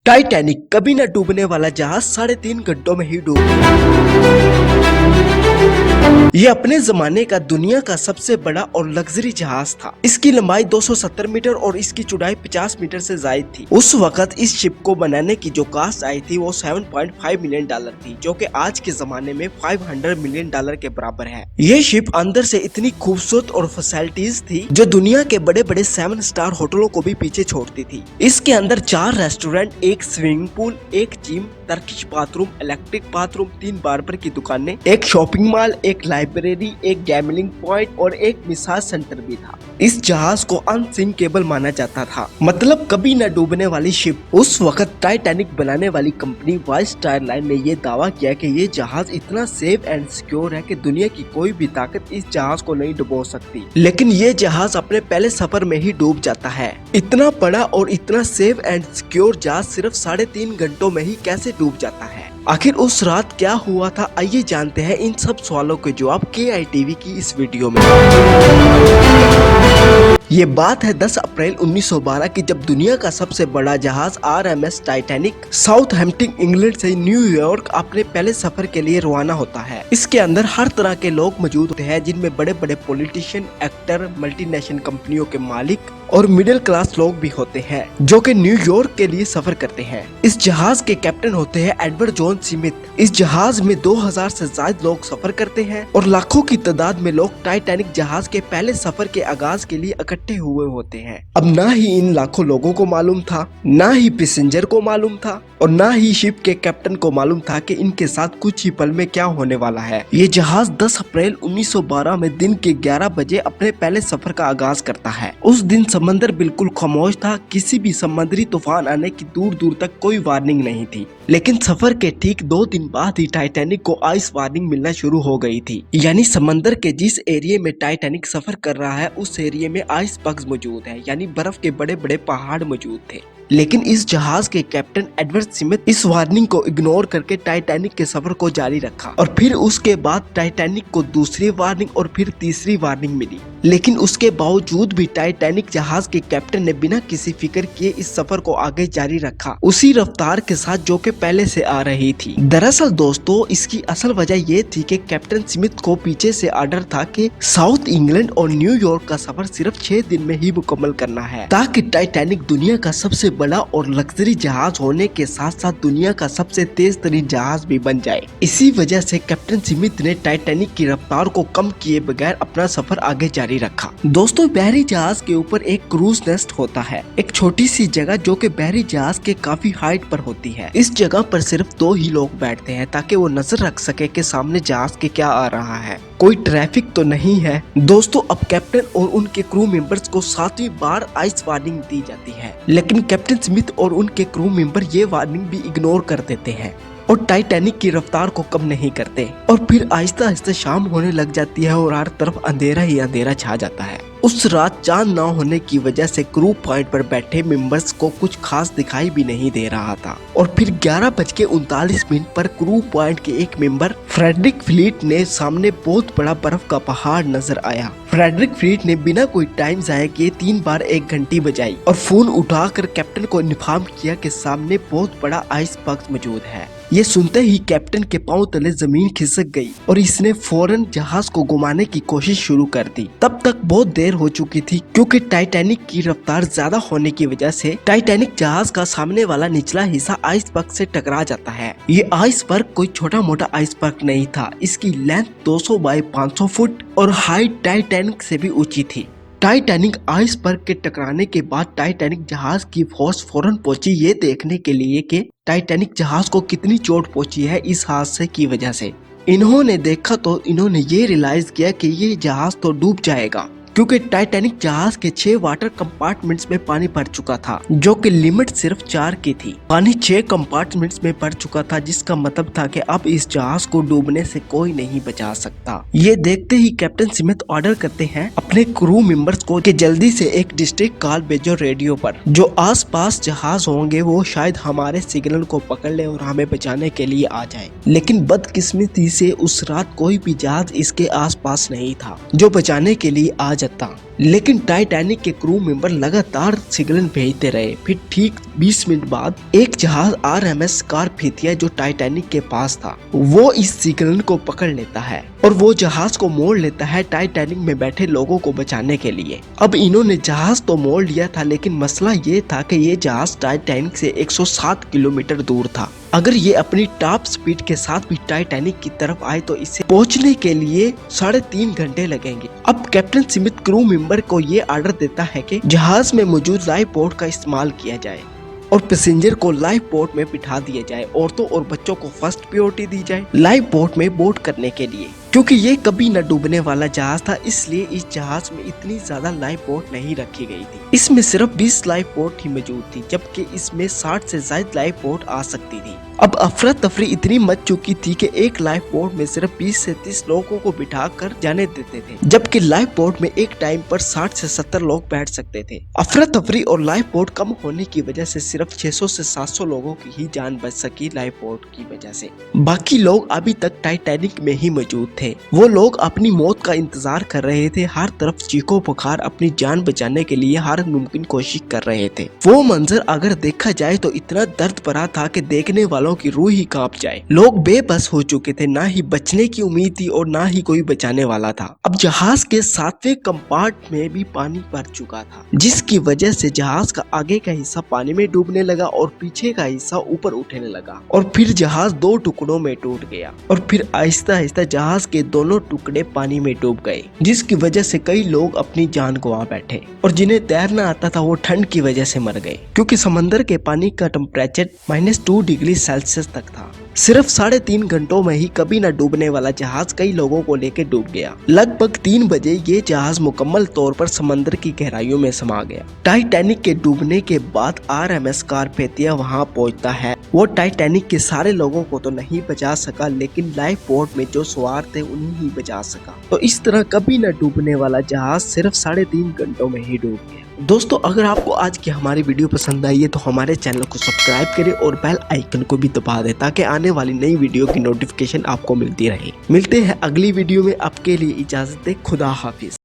Titanic कभी न डूबने वाला जहाज 3.5 घंटों में ही डूब गया। ये अपने जमाने का दुनिया का सबसे बड़ा और लग्जरी जहाज था। इसकी लंबाई 270 मीटर और इसकी चौड़ाई 50 मीटर से जायद थी। उस वक्त इस शिप को बनाने की जो कास्ट आई थी वो $7.5 मिलियन थी, जो कि आज के जमाने में $500 मिलियन के बराबर है। ये शिप अंदर से इतनी खूबसूरत और फैसिलिटीज थी जो दुनिया के बड़े बड़े 7 स्टार होटलों को भी पीछे छोड़ती थी। इसके अंदर 4 रेस्टोरेंट, एक स्विमिंग पूल, एक gym, Turkish bathroom, electric bathroom, 3 barber की दुकानें, एक शॉपिंग मॉल, एक लाइब्रेरी, एक गैमलिंग पॉइंट और एक मसाज सेंटर भी था। इस जहाज को अनसिंकेबल माना जाता था, मतलब कभी न डूबने वाली शिप। उस वक्त टाइटैनिक बनाने वाली कंपनी वाइट स्टार लाइन ने ये दावा किया कि ये जहाज इतना सेफ एंड सिक्योर है कि दुनिया की कोई भी ताकत इस जहाज को नहीं डुबो सकती। लेकिन ये जहाज अपने पहले सफर में ही डूब जाता है। इतना बड़ा और इतना सेफ एंड सिक्योर जहाज सिर्फ 3.5 घंटों में ही कैसे डूब जाता है? आखिर उस रात क्या हुआ था? आइए जानते हैं इन सब सवालों के जवाब KITV की इस वीडियो में। ये बात है 10 अप्रैल 1912 की, जब दुनिया का सबसे बड़ा जहाज RMS टाइटैनिक साउथहैम्पटन इंग्लैंड से न्यूयॉर्क अपने पहले सफर के लिए रवाना होता है। इसके अंदर हर तरह के लोग मौजूद होते हैं, जिनमें बड़े बड़े पॉलिटिशियन, एक्टर, मल्टीनेशनल कंपनियों के मालिक और मिडिल क्लास लोग भी होते हैं, जो कि न्यूयॉर्क के लिए सफर करते हैं। इस जहाज के कैप्टन होते हैं एडवर्ड जॉन स्मिथ। इस जहाज में 2000 से ज्यादा लोग सफर करते हैं और लाखों की तादाद में लोग टाइटैनिक जहाज के पहले सफर के आगाज के लिए इकट्ठे हुए होते हैं। अब ना ही इन लाखों लोगों को मालूम था, ना ही पैसेंजर को मालूम था और ना ही शिप के कैप्टन को मालूम था कि इनके साथ कुछ ही पल में क्या होने वाला है। ये जहाज 10 अप्रैल 1912 में दिन के 11 बजे अपने पहले सफर का आगाज करता है। उस दिन समंदर बिल्कुल खामोश था, किसी भी समुद्री तूफान आने की दूर दूर तक कोई वार्निंग नहीं थी। लेकिन सफर के ठीक 2 दिन बाद ही टाइटैनिक को आइस वार्निंग मिलना शुरू हो गई थी। यानी समंदर के जिस एरिया में टाइटैनिक सफर कर रहा है उस एरिया में आइस बग्स मौजूद है, यानी बर्फ के बड़े बड़े पहाड़ मौजूद थे। लेकिन इस जहाज के कैप्टन एडवर्ड स्मिथ इस वार्निंग को इग्नोर करके टाइटैनिक के सफर को जारी रखा और फिर उसके बाद टाइटैनिक को दूसरी वार्निंग और फिर तीसरी वार्निंग मिली। लेकिन उसके बावजूद भी टाइटैनिक जहाज के कैप्टन ने बिना किसी फिक्र किए इस सफर को आगे जारी रखा, उसी रफ्तार के साथ जो कि पहले से आ रही थी। दरअसल दोस्तों, इसकी असल वजह ये थी कि कैप्टन स्मिथ को पीछे से ऑर्डर था कि साउथ इंग्लैंड और न्यूयॉर्क का सफर सिर्फ 6 दिन में ही मुकम्मल करना है, ताकि टाइटैनिक दुनिया का सबसे बड़ा और लग्जरी जहाज होने के साथ साथ दुनिया का सबसे तेज तरीन जहाज भी बन जाए। इसी वजह से कैप्टन स्मिथ ने टाइटैनिक की रफ्तार को कम किए बगैर अपना सफर आगे जारी रखा। दोस्तों, बहरी जहाज के ऊपर एक क्रूज नेस्ट होता है, एक छोटी सी जगह जो कि बहरी जहाज के काफी हाइट पर होती है। इस जगह पर सिर्फ 2 ही लोग बैठते हैं ताकि वो नजर रख सके कि सामने जहाज के क्या आ रहा है, कोई ट्रैफिक तो नहीं है। दोस्तों, अब कैप्टन और उनके क्रू मेंबर्स को 7वीं बार आइस वार्निंग दी जाती है, लेकिन कैप्टन स्मिथ और उनके क्रू मेंबर ये वार्निंग भी इग्नोर कर देते हैं और टाइटैनिक की रफ्तार को कम नहीं करते। और फिर आहिस्ता आहिस्ता शाम होने लग जाती है और हर तरफ अंधेरा ही अंधेरा छा जाता है। उस रात चांद ना होने की वजह से क्रू पॉइंट पर बैठे मेंबर्स को कुछ खास दिखाई भी नहीं दे रहा था। और फिर 11:39 पर क्रू पॉइंट के एक मेंबर फ्रेडरिक फ्लीट ने सामने बहुत बड़ा बर्फ का पहाड़ नजर आया। फ्रेडरिक फ्लीट ने बिना कोई टाइम जाया किए 3 बार 1 घंटी बजाई और फोन उठाकर कैप्टन को इन्फॉर्म किया कि सामने बहुत बड़ा आइस बॉक्स मौजूद है। ये सुनते ही कैप्टन के पांव तले जमीन खिसक गई और इसने फौरन जहाज को घुमाने की कोशिश शुरू कर दी। तब तक बहुत देर हो चुकी थी, क्योंकि टाइटैनिक की रफ्तार ज्यादा होने की वजह से टाइटैनिक जहाज का सामने वाला निचला हिस्सा आइसबर्ग से टकरा जाता है। ये आइसबर्ग कोई छोटा मोटा आइसबर्ग नहीं था, इसकी लेंथ 200 बाई 500 फुट और हाइट टाइटैनिक से भी ऊंची थी। टाइटैनिक आइसबर्ग के टकराने के बाद टाइटैनिक जहाज की फौज फौरन पहुंची ये देखने के लिए कि टाइटैनिक जहाज को कितनी चोट पहुंची है इस हादसे की वजह से। इन्होंने देखा तो इन्होंने ये रियलाइज किया कि ये जहाज तो डूब जाएगा, क्योंकि टाइटैनिक जहाज के 6 वाटर कंपार्टमेंट्स में पानी भर चुका था, जो कि लिमिट सिर्फ 4 की थी। पानी 6 कंपार्टमेंट्स में भर चुका था, जिसका मतलब था कि अब इस जहाज को डूबने से कोई नहीं बचा सकता। ये देखते ही कैप्टन स्मिथ ऑर्डर करते हैं अपने क्रू मेंबर्स को कि जल्दी से एक डिस्ट्रिक्ट कॉल भेजो रेडियो पर। जो आसपास जहाज होंगे वो शायद हमारे सिग्नल को पकड़ ले और हमें बचाने के लिए आ जाए। लेकिन बदकिस्मती से उस रात कोई भी जहाज इसके आसपास नहीं था जो बचाने के लिए आ जाता। लेकिन टाइटैनिक के क्रू मेंबर लगातार सिग्नल भेजते रहे। फिर ठीक 20 मिनट बाद एक जहाज RMS स्कारपेथिया जो टाइटैनिक के पास था वो इस सिग्नल को पकड़ लेता है और वो जहाज को मोड़ लेता है टाइटैनिक में बैठे लोगों को बचाने के लिए। अब इन्होंने जहाज तो मोड़ लिया था, लेकिन मसला ये था कि ये जहाज टाइटैनिक से 107 किलोमीटर दूर था। अगर ये अपनी टॉप स्पीड के साथ भी टाइटैनिक की तरफ आए तो इसे पहुंचने के लिए 3.5 घंटे लगेंगे। अब कैप्टन स्मिथ क्रू मेंबर को ये ऑर्डर देता है कि जहाज में मौजूद लाइफ बोट का इस्तेमाल किया जाए और पैसेंजर को लाइफ बोट में बिठा दिया जाए। औरतों और बच्चों को फर्स्ट प्रायोरिटी दी जाए लाइफ बोट में बोट करने के लिए, क्योंकि ये कभी न डूबने वाला जहाज था, इसलिए इस जहाज में इतनी ज्यादा लाइफ बोट नहीं रखी गई थी। इसमें सिर्फ 20 लाइफ बोट ही मौजूद थी, जबकि इसमें 60 से ज्यादा लाइफ बोट आ सकती थी। अब अफरा तफरी इतनी मच चुकी थी कि एक लाइफ बोट में सिर्फ 20 से 30 लोगों को बिठा कर जाने देते थे, जबकि लाइफ बोट में एक टाइम पर 60 से 70 लोग बैठ सकते थे। अफरा तफरी और लाइफ बोट कम होने की वजह से सिर्फ 600 से 700 लोगों की ही जान बच सकी लाइफ बोट की वजह से। बाकी लोग अभी तक टाइटैनिक में ही मौजूद थे। वो लोग अपनी मौत का इंतजार कर रहे थे, हर तरफ चीखों पुकार अपनी जान बचाने के लिए हर मुमकिन कोशिश कर रहे थे। वो मंजर अगर देखा जाए तो इतना दर्द भरा था कि देखने वालों की रूह ही कांप जाए। लोग बेबस हो चुके थे, ना ही बचने की उम्मीद थी और ना ही कोई बचाने वाला था। अब जहाज के 7वें कंपार्ट में भी पानी भर चुका था, जिसकी वजह से जहाज का आगे का हिस्सा पानी में डूबने लगा और पीछे का हिस्सा ऊपर उठने लगा और फिर जहाज 2 टुकड़ों में टूट गया और फिर आहिस्ता आहिस्ता जहाज के दोनों टुकड़े पानी में डूब गए, जिसकी वजह से कई लोग अपनी जान गंवा बैठे और जिन्हें तैरना आता था वो ठंड की वजह से मर गए, क्योंकि समंदर के पानी का टेम्परेचर -2 डिग्री सेल्सियस तक था। सिर्फ 3.5 घंटों में ही कभी न डूबने वाला जहाज कई लोगों को लेकर डूब गया। लगभग 3 बजे ये जहाज मुकम्मल तौर पर समंदर की गहराइयों में समा गया। टाइटैनिक के डूबने के बाद RMS स्कारपेथिया वहां पहुंचता है। वो टाइटैनिक के सारे लोगों को तो नहीं बचा सका, लेकिन लाइफ बोट में जो सवार थे उन्हें ही बचा सका। तो इस तरह कभी न डूबने वाला जहाज सिर्फ 3.5 घंटों में ही डूब गया। दोस्तों, अगर आपको आज की हमारी वीडियो पसंद आई है तो हमारे चैनल को सब्सक्राइब करें और बेल आइकन को भी दबा दें, ताकि आने वाली नई वीडियो की नोटिफिकेशन आपको मिलती रहे। मिलते हैं अगली वीडियो में, आपके लिए इजाजत दे। खुदा हाफिज।